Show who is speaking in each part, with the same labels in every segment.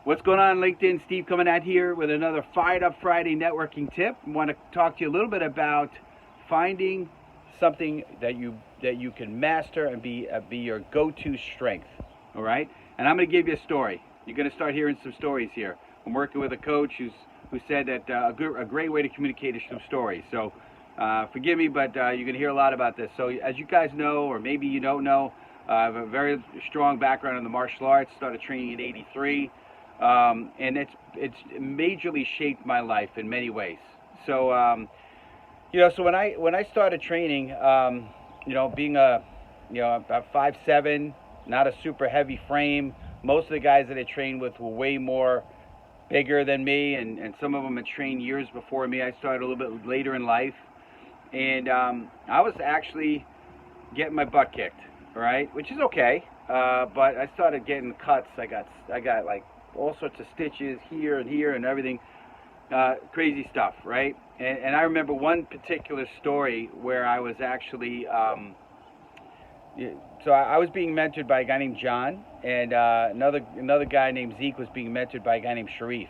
Speaker 1: What's going on, LinkedIn? Steve coming out here with another Fired Up Friday networking tip. I want to talk to you a little bit about finding something that you can master and be your go-to strength. All right, and I'm going to give you a story. You're going to start hearing some stories here. I'm working with a coach who said that a great way to communicate is through stories. So forgive me, but you're going to hear a lot about this. So as you guys know, or maybe you don't know, I have a very strong background in the martial arts. Started training in '83. And it's majorly shaped my life in many ways. So so when I started training, being about 5'7", not a super heavy frame. Most of the guys that I trained with were way more bigger than me, and some of them had trained years before me. I started a little bit later in life, and I was actually getting my butt kicked, right, which is okay. But I started getting cuts. I got like all sorts of stitches here and everything, crazy stuff, right? And I remember one particular story where I was actually, so I was being mentored by a guy named John, and another guy named Zeke was being mentored by a guy named Sharif.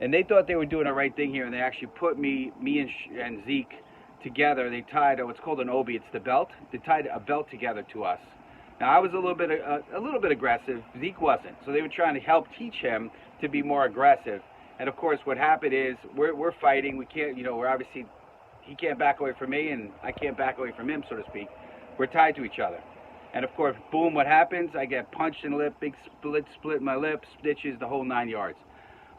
Speaker 1: And they thought they were doing the right thing here, and they actually put me and Zeke together. They tied what's called an obi, it's the belt. They tied a belt together to us. Now, I was a little bit aggressive. Zeke wasn't. So they were trying to help teach him to be more aggressive. And of course, what happened is we're fighting. We can't, we're obviously, he can't back away from me, and I can't back away from him, so to speak. We're tied to each other. And of course, boom, what happens? I get punched in the lip, big split in my lip, stitches, the whole 9 yards.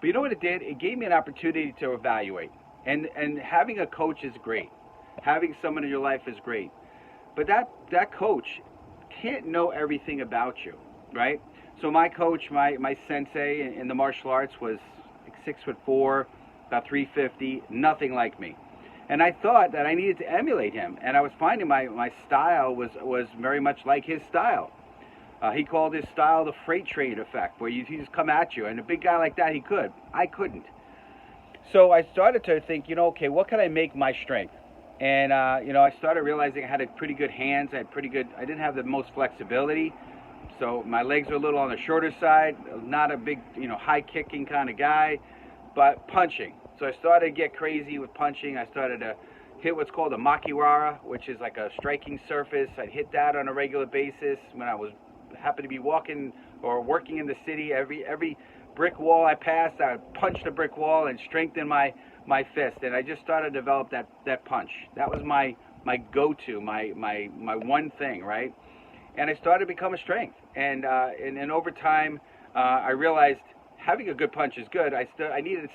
Speaker 1: But you know what it did? It gave me an opportunity to evaluate. And having a coach is great. Having someone in your life is great. But that coach can't know everything about you, right? So my coach, my sensei in the martial arts was like 6'4", about 350, nothing like me. And I thought that I needed to emulate him, and I was finding my style was very much like his style. He called his style the freight train effect, where he just come at you, and a big guy like that, he could. I couldn't. So I started to think, okay, what can I make my strength? And, I started realizing I had pretty good hands. I didn't have the most flexibility. So my legs were a little on the shorter side, not a big, high kicking kind of guy, but punching. So I started to get crazy with punching. I started to hit what's called a makiwara, which is like a striking surface. I'd hit that on a regular basis when I happened to be walking or working in the city. Every brick wall I passed, I would punch the brick wall and strengthen my fist, and I just started to develop that punch. That was my go-to, my one thing, right? And I started to become a strength, and over time, I realized having a good punch is good. I needed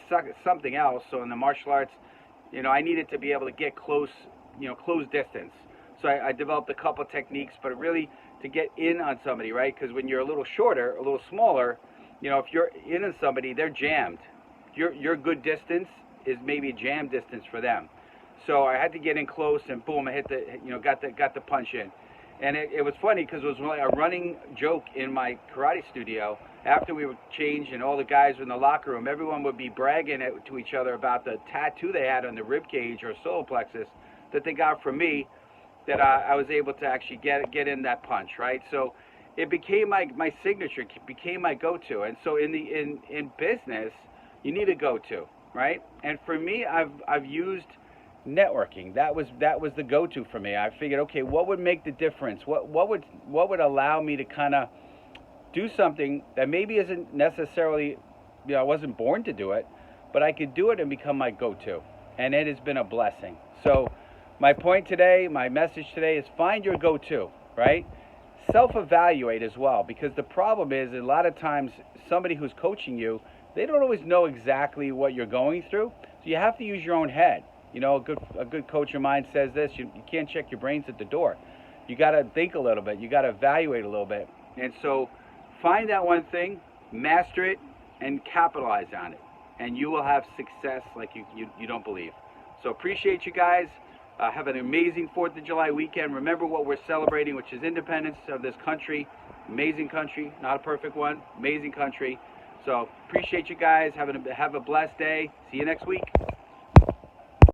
Speaker 1: something else. So in the martial arts, I needed to be able to get close distance. So I developed a couple techniques, but really to get in on somebody, right? Because when you're a little shorter, a little smaller, if you're in on somebody, they're jammed. Your good distance is maybe a jam distance for them. So I had to get in close, and boom, I hit got the punch in. And it was funny because it was like a running joke in my karate studio. After we would change and all the guys were in the locker room, everyone would be bragging to each other about the tattoo they had on the rib cage or solar plexus that they got from me, that I was able to actually get in that punch, right? So it became my signature, it became my go-to. And so in business, you need a go-to, right? And for me, I've used networking. That was the go-to for me. I figured, okay, what would make the difference? What would allow me to kind of do something that maybe isn't necessarily, I wasn't born to do it, but I could do it and become my go-to. And it has been a blessing. So my point today, my message today is find your go-to, right? Self-evaluate as well, because the problem is a lot of times somebody who's coaching you, they don't always know exactly what you're going through. So you have to use your own head. A good coach of mine says this: you can't check your brains at the door. You got to think a little bit. You got to evaluate a little bit. And so find that one thing, master it, and capitalize on it. And you will have success like you don't believe. So appreciate you guys. Have an amazing 4th of July weekend. Remember what we're celebrating, which is independence of this country. Amazing country, not a perfect one. Amazing country. So appreciate you guys. Have a blessed day. See you next week.